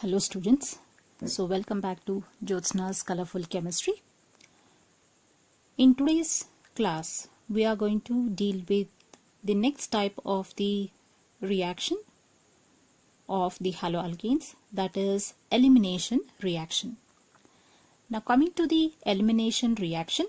Hello students, so welcome back to Jyotsna's Colorful Chemistry. In today's class, we are going to deal with the next type of the reaction of the haloalkanes, that is elimination reaction. Now coming to the elimination reaction,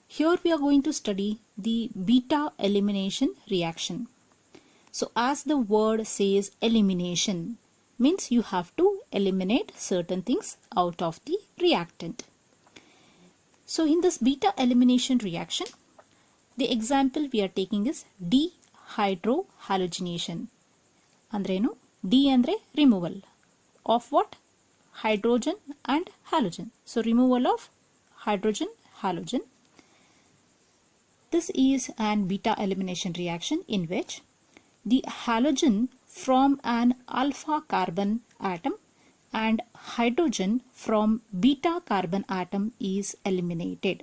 here we are going to study the beta elimination reaction. So as the word says, elimination means you have to eliminate certain things out of the reactant. So in this beta elimination reaction, the example we are taking is dehydrohalogenation. Andrenu? D andre removal of what? Hydrogen and halogen. So removal of hydrogen, halogen. This is an beta elimination reaction in which the halogen from an alpha carbon atom and hydrogen from beta carbon atom is eliminated.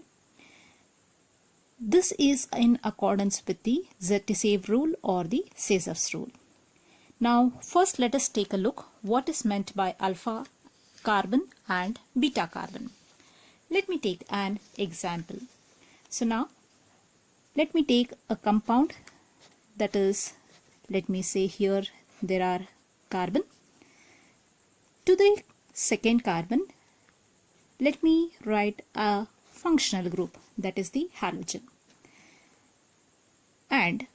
This is in accordance with the Zetseve rule or the Sazov's rule. Now first let us take a look what is meant by alpha carbon and beta carbon. Let me take an example. So now let me take a compound, that is, let me say here there are carbon. To the second carbon, let me write a functional group, that is the halogen. And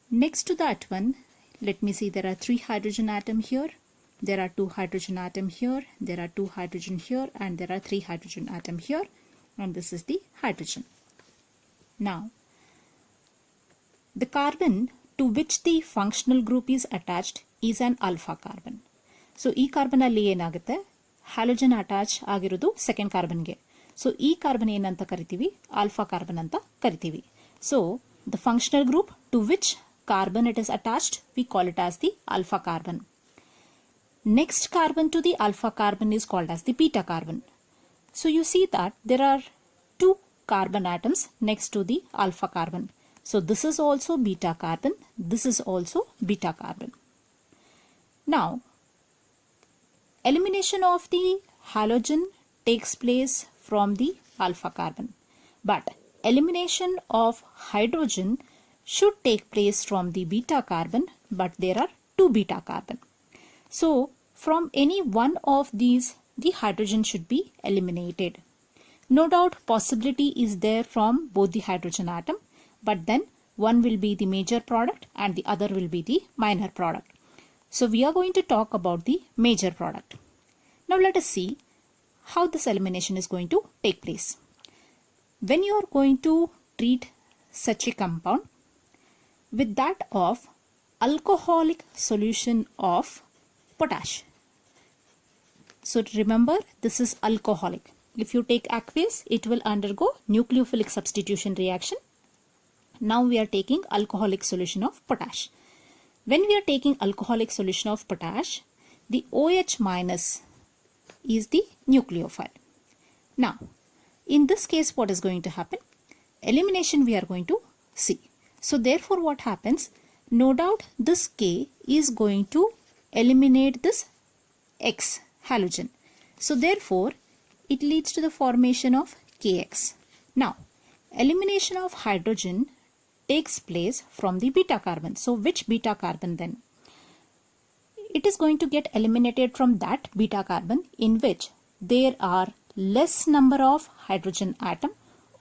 next to that one, let me see, there are 3 hydrogen atoms here, there are 2 hydrogen atoms here, there are 2 hydrogen here, and there are 3 hydrogen atoms here, and this is the hydrogen. Now, the carbon to which the functional group is attached is an alpha carbon. So, e carbon alli enagutte halogen attach agirodu second carbon ge. So, e carbon enanta karitivi alpha carbon anta karitivi. So, the functional group to which carbon it is attached, we call it as the alpha carbon. Next carbon to the alpha carbon is called as the beta carbon. So, you see that there are 2 carbon atoms next to the alpha carbon. So, this is also beta carbon, this is also beta carbon. Now, elimination of the halogen takes place from the alpha carbon, but elimination of hydrogen should take place from the beta carbon, but there are 2 beta carbon. So, from any one of these, the hydrogen should be eliminated. No doubt possibility is there from both the hydrogen atom, but then one will be the major product and the other will be the minor product. So we are going to talk about the major product. Now let us see how this elimination is going to take place. When you are going to treat such a compound with that of alcoholic solution of potash. So remember, this is alcoholic. If you take aqueous, it will undergo nucleophilic substitution reaction. Now we are taking alcoholic solution of potash. When we are taking alcoholic solution of potash, the OH minus is the nucleophile. Now, in this case, what is going to happen? Elimination we are going to see. So therefore what happens? No doubt this K is going to eliminate this X halogen. So therefore it leads to the formation of KX. Now, elimination of hydrogen takes place from the beta carbon. So which beta carbon then? It is going to get eliminated from that beta carbon in which there are less number of hydrogen atom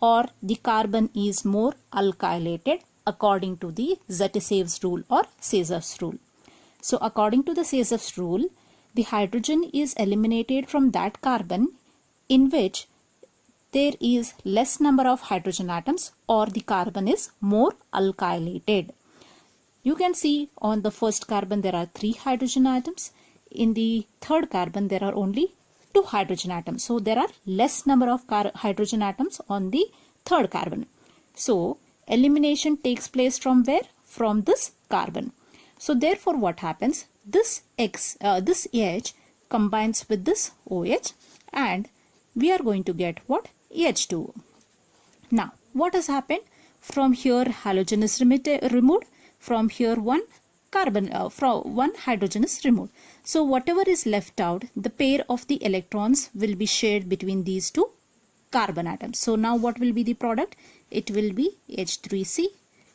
or the carbon is more alkylated according to the Zetiseve's rule or Sazov's rule. So according to the Sazov's rule, the hydrogen is eliminated from that carbon in which there is less number of hydrogen atoms or the carbon is more alkylated. You can see on the first carbon there are 3 hydrogen atoms. In the third carbon there are only 2 hydrogen atoms. So there are less number of hydrogen atoms on the third carbon. So elimination takes place from where? From this carbon. So therefore what happens? This this H combines with this OH and we are going to get what? H2O. Now, what has happened? From here halogen is removed, from here one carbon from one hydrogen is removed. So whatever is left out, the pair of the electrons will be shared between these two carbon atoms. So now what will be the product? It will be H3C,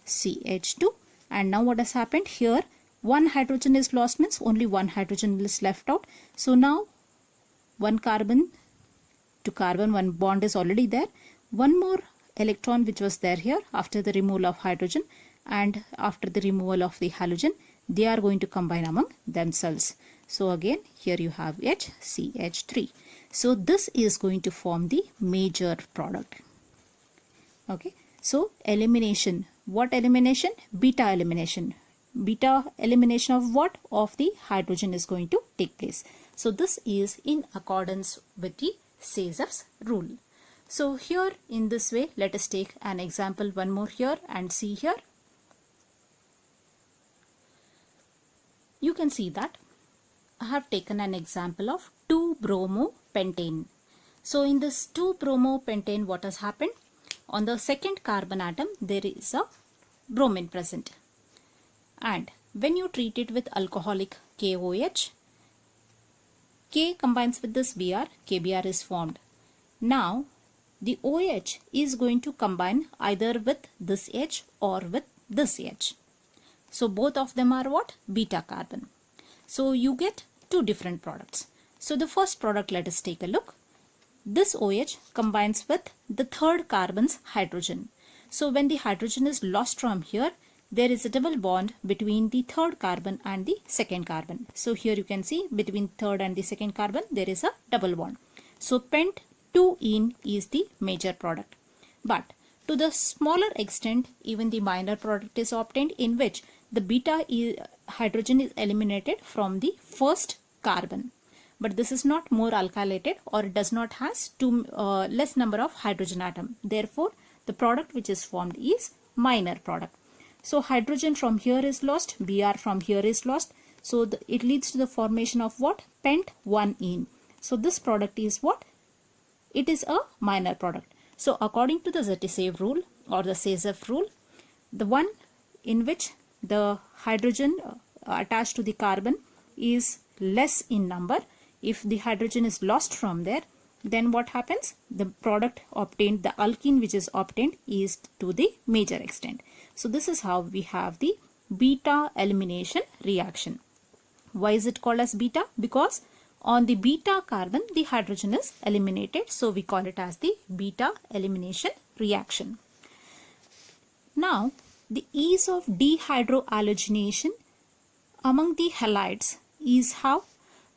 CH2. And now what has happened here? One hydrogen is lost, means only one hydrogen is left out. So now one carbon to carbon, one bond is already there. One more electron which was there here after the removal of hydrogen and after the removal of the halogen, they are going to combine among themselves. So again here you have HCH3. So this is going to form the major product. Okay, so elimination. What elimination? Beta elimination. Beta elimination of what? Of the hydrogen is going to take place. So this is in accordance with the Sayzeff's rule. So here in this way, let us take an example one more here and see here. You can see that I have taken an example of 2-bromopentane. So in this 2-bromopentane, what has happened? On the second carbon atom, there is a bromine present. And when you treat it with alcoholic KOH, K combines with this Br, KBr is formed. Now the OH is going to combine either with this H or with this H. So both of them are what? Beta carbon. So you get two different products. So the first product, let us take a look. This OH combines with the third carbon's hydrogen. So when the hydrogen is lost from here, there is a double bond between the third carbon and the second carbon. So here you can see between third and the second carbon there is a double bond. So pent 2-ene is the major product. But to the smaller extent, even the minor product is obtained, in which the beta hydrogen is eliminated from the first carbon. But this is not more alkylated, or it does not has less number of hydrogen atom. Therefore, the product which is formed is minor product. So hydrogen from here is lost, Br from here is lost. So it leads to the formation of what? Pent 1-ene. So this product is what? It is a minor product. So according to the Zetisev rule or the Sayzeff rule, the one in which the hydrogen attached to the carbon is less in number, if the hydrogen is lost from there, then what happens? The product obtained, the alkene which is obtained, is to the major extent. So this is how we have the beta elimination reaction. Why is it called as beta? Because on the beta carbon the hydrogen is eliminated. So we call it as the beta elimination reaction. Now the ease of dehydroallogenation among the halides is how?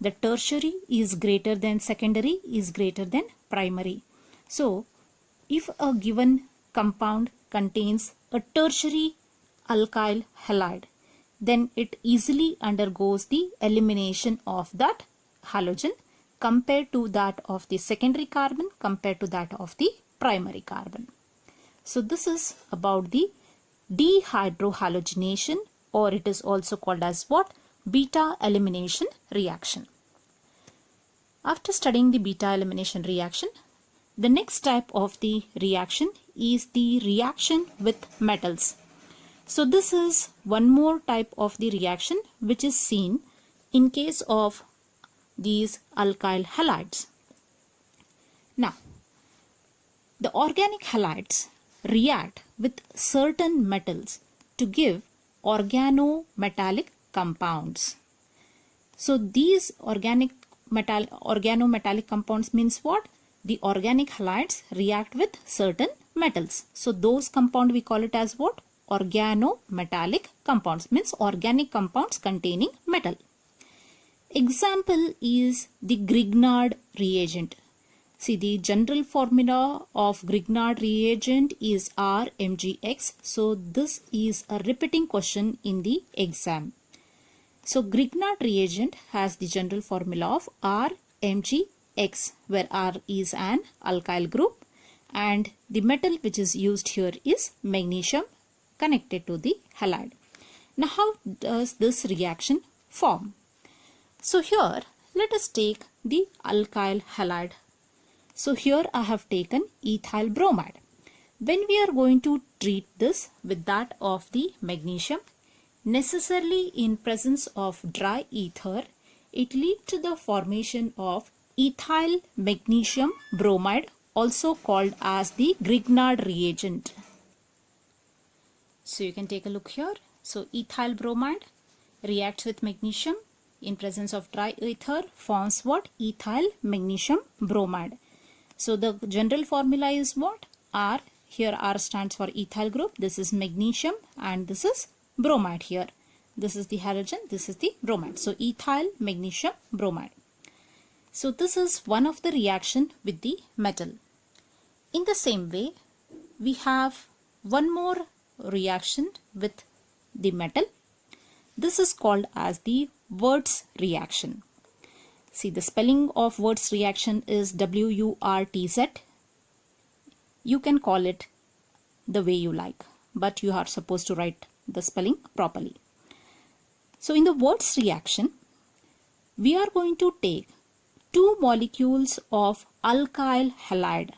The tertiary is greater than secondary is greater than primary. So if a given compound contains a tertiary alkyl halide, then it easily undergoes the elimination of that halogen compared to that of the secondary carbon, compared to that of the primary carbon. So this is about the dehydrohalogenation, or it is also called as what? Beta elimination reaction. After studying the beta elimination reaction, the next type of the reaction is the reaction with metals. So this is one more type of the reaction which is seen in case of these alkyl halides. Now, the organic halides react with certain metals to give organometallic compounds. So these organometallic compounds means what? The organic halides react with certain metals. So those compounds we call it as what? Organometallic compounds, means organic compounds containing metal. Example is the Grignard reagent. See, the general formula of Grignard reagent is RMgX. So this is a repeating question in the exam. So Grignard reagent has the general formula of RMgX, where R is an alkyl group and the metal which is used here is magnesium connected to the halide. Now how does this reaction form? So here let us take the alkyl halide. So here I have taken ethyl bromide. When we are going to treat this with that of the magnesium, necessarily in presence of dry ether, it leads to the formation of ethyl magnesium bromide, also called as the Grignard reagent. So you can take a look here. So ethyl bromide reacts with magnesium in presence of dry ether, forms what? Ethyl magnesium bromide. So the general formula is what? R. Here R stands for ethyl group. This is magnesium and this is bromide here. This is the halogen, this is the bromide. So ethyl magnesium bromide. So this is one of the reaction with the metal. In the same way, we have one more reaction with the metal. This is called as the Wurtz reaction. See, the spelling of Wurtz reaction is W-U-R-T-Z. You can call it the way you like, but you are supposed to write the spelling properly. So in the Wurtz reaction, we are going to take two molecules of alkyl halide.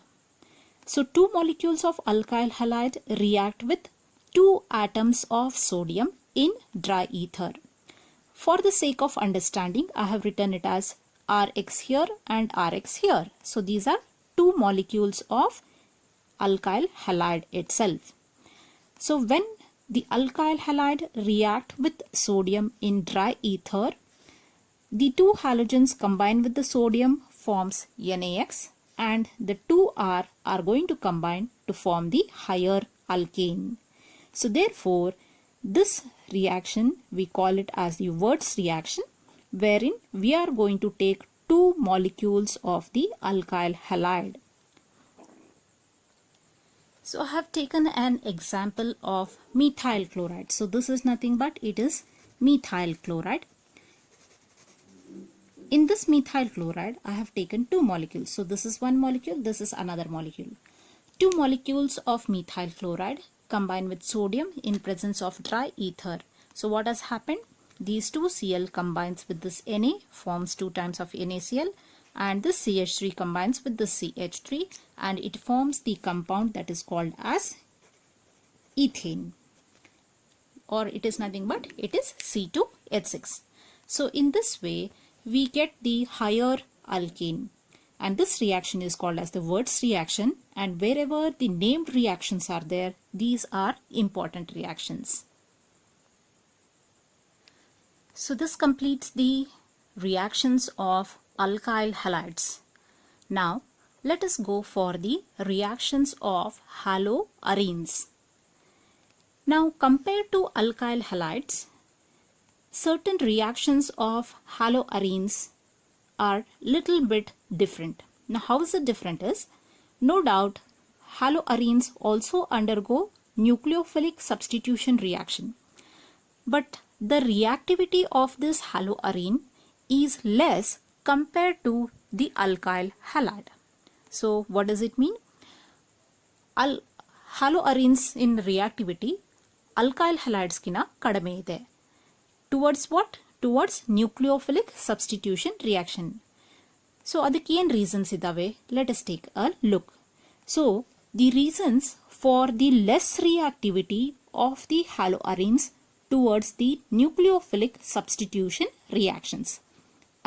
So two molecules of alkyl halide react with two atoms of sodium in dry ether. For the sake of understanding, I have written it as Rx here and Rx here. So these are two molecules of alkyl halide itself. So when the alkyl halide react with sodium in dry ether, the two halogens combine with the sodium forms NaX, and the two R are going to combine to form the higher alkane. So therefore, this reaction we call it as the Wurtz reaction, wherein we are going to take two molecules of the alkyl halide. So I have taken an example of methyl chloride. So this is nothing but it is methyl chloride. In this methyl chloride, I have taken two molecules. So this is one molecule, this is another molecule. Two molecules of methyl chloride combine with sodium in presence of dry ether. So what has happened? These two Cl combines with this Na, forms 2 times of NaCl, and this CH3 combines with this CH3 and it forms the compound that is called as ethane, or it is nothing but it is C2H6. So in this way we get the higher alkane, and this reaction is called as the Wurtz reaction, and wherever the named reactions are there, these are important reactions. So this completes the reactions of alkyl halides. Now let us go for the reactions of haloarenes. Now compared to alkyl halides, certain reactions of haloarenes are little bit different. Now how is it different is, no doubt haloarenes also undergo nucleophilic substitution reaction, but the reactivity of this haloarene is less compared to the alkyl halide. So what does it mean? Haloarenes in reactivity alkyl halides kina kadame ide. Towards what? Towards nucleophilic substitution reaction. So adಕ್ಕೆ ಏನು reasons idave? Let us take a look. So the reasons for the less reactivity of the haloarenes towards the nucleophilic substitution reactions.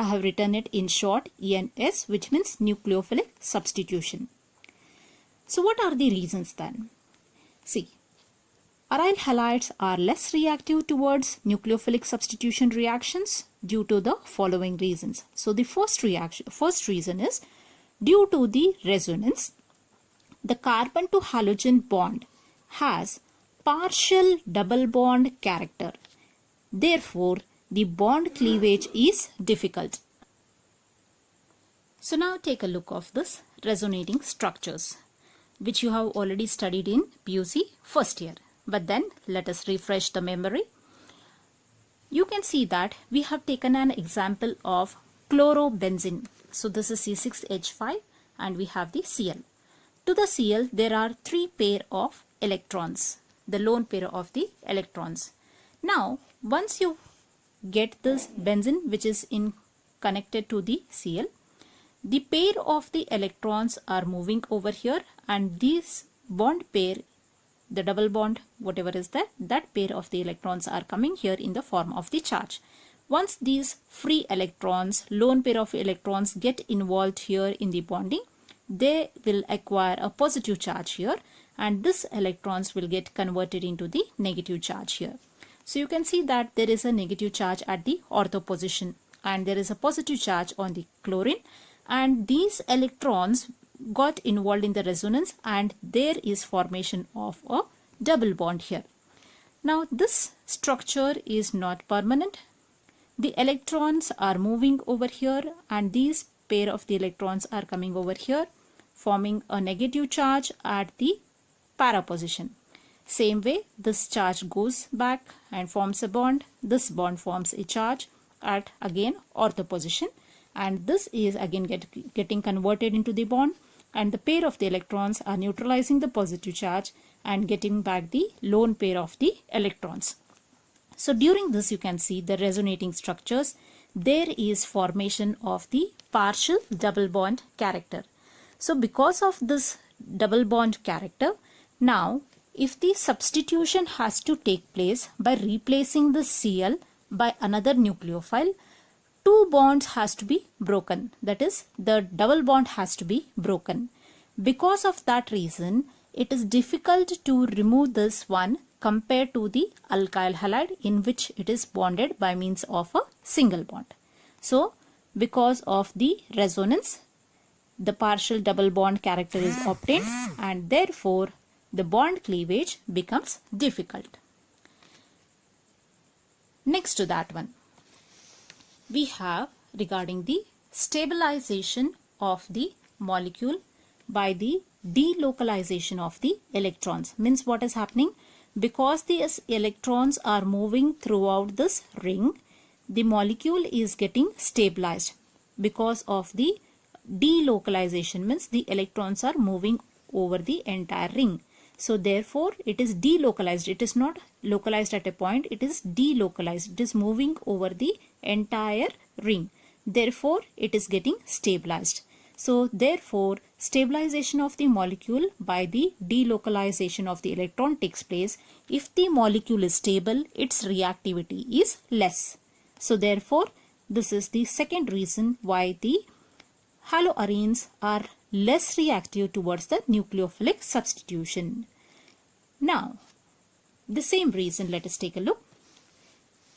I have written it in short ENS, which means nucleophilic substitution. So what are the reasons then? See, aryl halides are less reactive towards nucleophilic substitution reactions due to the following reasons. So the first reason is due to the resonance. The carbon to halogen bond has partial double bond character. Therefore, the bond cleavage is difficult. So now take a look of this resonating structures, which you have already studied in PUC first year. But then let us refresh the memory. You can see that we have taken an example of chlorobenzene. So this is C6H5 and we have the Cl. To the Cl there are 3 pair of electrons, the lone pair of the electrons. Now once you get this benzene which is connected to the Cl, the pair of the electrons are moving over here and this bond pair, the double bond, whatever is that, that pair of the electrons are coming here in the form of the charge. Once these free electrons, lone pair of electrons get involved here in the bonding, they will acquire a positive charge here, and this electrons will get converted into the negative charge here. So you can see that there is a negative charge at the ortho position and there is a positive charge on the chlorine, and these electrons got involved in the resonance and there is formation of a double bond here. Now this structure is not permanent. The electrons are moving over here and these pair of the electrons are coming over here, forming a negative charge at the para position. Same way, this charge goes back and forms a bond. This bond forms a charge at again ortho position, and this is again getting converted into the bond, and the pair of the electrons are neutralizing the positive charge and getting back the lone pair of the electrons. So during this you can see the resonating structures. There is formation of the partial double bond character. So because of this double bond character, now if the substitution has to take place by replacing the Cl by another nucleophile, two bonds has to be broken. That is, the double bond has to be broken. Because of that reason, it is difficult to remove this one compared to the alkyl halide in which it is bonded by means of a single bond. So, because of the resonance, the partial double bond character is obtained and therefore the bond cleavage becomes difficult. Next to that one, we have regarding the stabilization of the molecule by the delocalization of the electrons. Means what is happening? Because these electrons are moving throughout this ring, the molecule is getting stabilized because of the delocalization. Means the electrons are moving over the entire ring. So therefore it is delocalized. It is not localized at a point, it is delocalized. It is moving over the entire ring. Therefore it is getting stabilized. So therefore stabilization of the molecule by the delocalization of the electron takes place. If the molecule is stable, its reactivity is less. So therefore this is the second reason why the haloarenes are less reactive towards the nucleophilic substitution. Now, the same reason, let us take a look.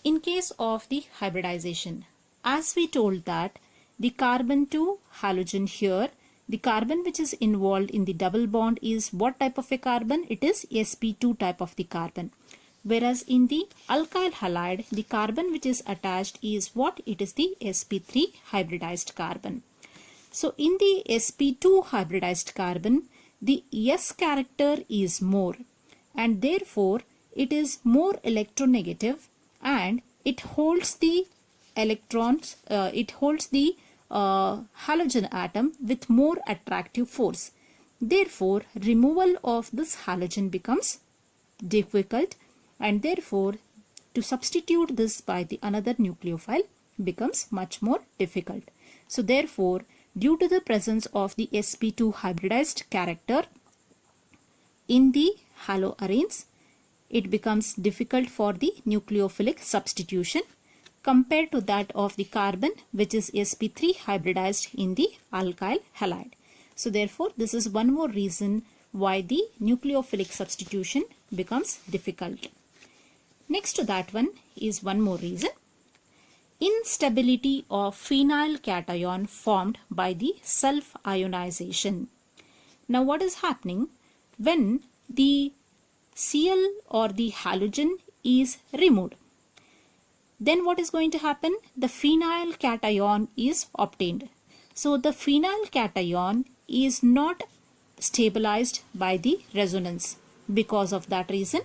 In case of the hybridization, as we told that the carbon to halogen here, the carbon which is involved in the double bond is what type of a carbon? It is sp2 type of the carbon. Whereas in the alkyl halide, the carbon which is attached is what? It is the sp3 hybridized carbon. So in the sp2 hybridized carbon, the S character is more and therefore it is more electronegative and it holds the electrons, it holds the halogen atom with more attractive force. Therefore removal of this halogen becomes difficult and therefore to substitute this by the another nucleophile becomes much more difficult. So therefore due to the presence of the sp2 hybridized character in the haloarenes, it becomes difficult for the nucleophilic substitution compared to that of the carbon which is sp3 hybridized in the alkyl halide. So therefore this is one more reason why the nucleophilic substitution becomes difficult. Next to that one is one more reason. Instability of phenyl cation formed by the self-ionization. Now what is happening when the Cl or the halogen is removed? Then what is going to happen? The phenyl cation is obtained. So the phenyl cation is not stabilized by the resonance. Because of that reason,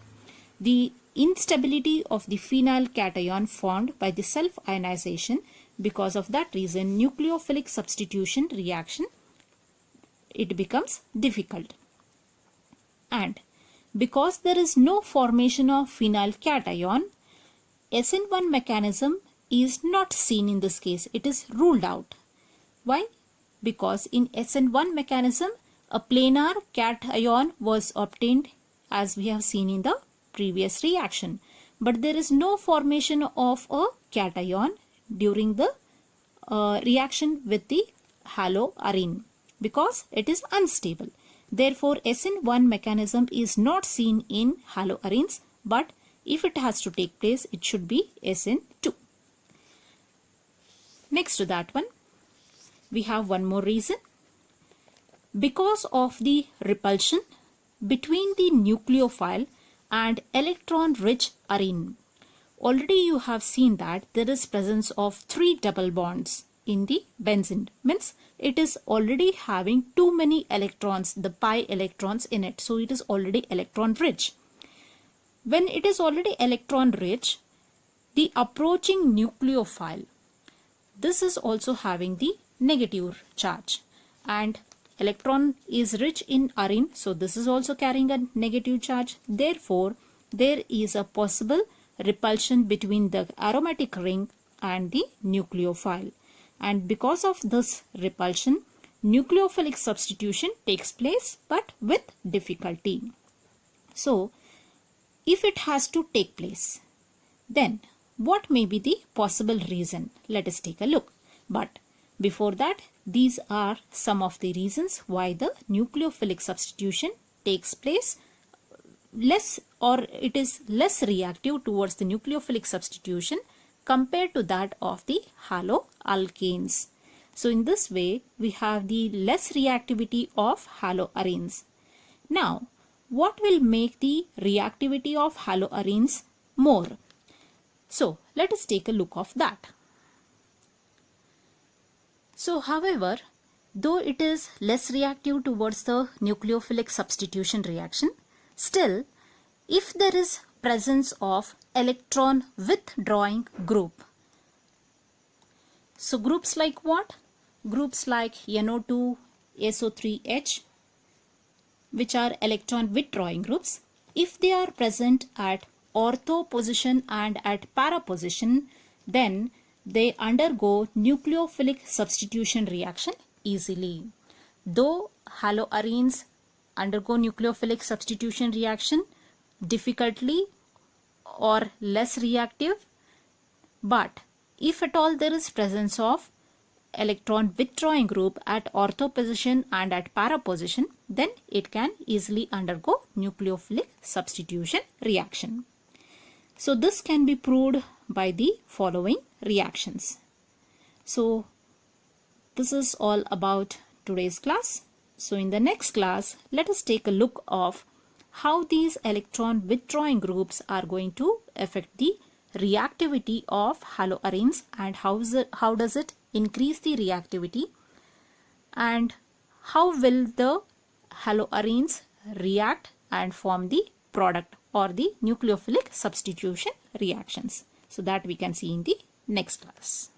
the instability of the phenyl cation formed by the self-ionization, because of that reason nucleophilic substitution reaction, it becomes difficult. And because there is no formation of phenyl cation, SN1 mechanism is not seen in this case. It is ruled out. Why? Because in SN1 mechanism a planar cation was obtained as we have seen in the previous reaction. But there is no formation of a cation during the reaction with the haloarine because it is unstable. Therefore, SN1 mechanism is not seen in haloarenes, but if it has to take place, it should be SN2. Next to that one, we have one more reason. Because of the repulsion between the nucleophile and electron-rich arene. Already you have seen that there is presence of 3 double bonds in the benzene. Means it is already having too many electrons, the pi electrons in it. So it is already electron-rich. When it is already electron-rich, the approaching nucleophile, this is also having the negative charge, and electron is rich in arene, so this is also carrying a negative charge. Therefore, there is a possible repulsion between the aromatic ring and the nucleophile. And because of this repulsion, nucleophilic substitution takes place, but with difficulty. So, if it has to take place, then what may be the possible reason? Let us take a look. But before that, these are some of the reasons why the nucleophilic substitution takes place less, or it is less reactive towards the nucleophilic substitution compared to that of the haloalkanes. So in this way, we have the less reactivity of haloarenes. Now, what will make the reactivity of haloarenes more? So let us take a look of that. So however, though it is less reactive towards the nucleophilic substitution reaction, still if there is presence of electron withdrawing group. So groups like what? Groups like NO2, SO3H, which are electron withdrawing groups, if they are present at ortho position and at para position, then they undergo nucleophilic substitution reaction easily. Though haloarenes undergo nucleophilic substitution reaction difficultly or less reactive, but if at all there is presence of electron withdrawing group at ortho position and at para position, then it can easily undergo nucleophilic substitution reaction. So this can be proved by the following reactions. So this is all about today's class. So in the next class, let us take a look of how these electron withdrawing groups are going to affect the reactivity of haloarenes and how does it increase the reactivity, and how will the haloarenes react and form the product or the nucleophilic substitution reactions. So that we can see in the next class.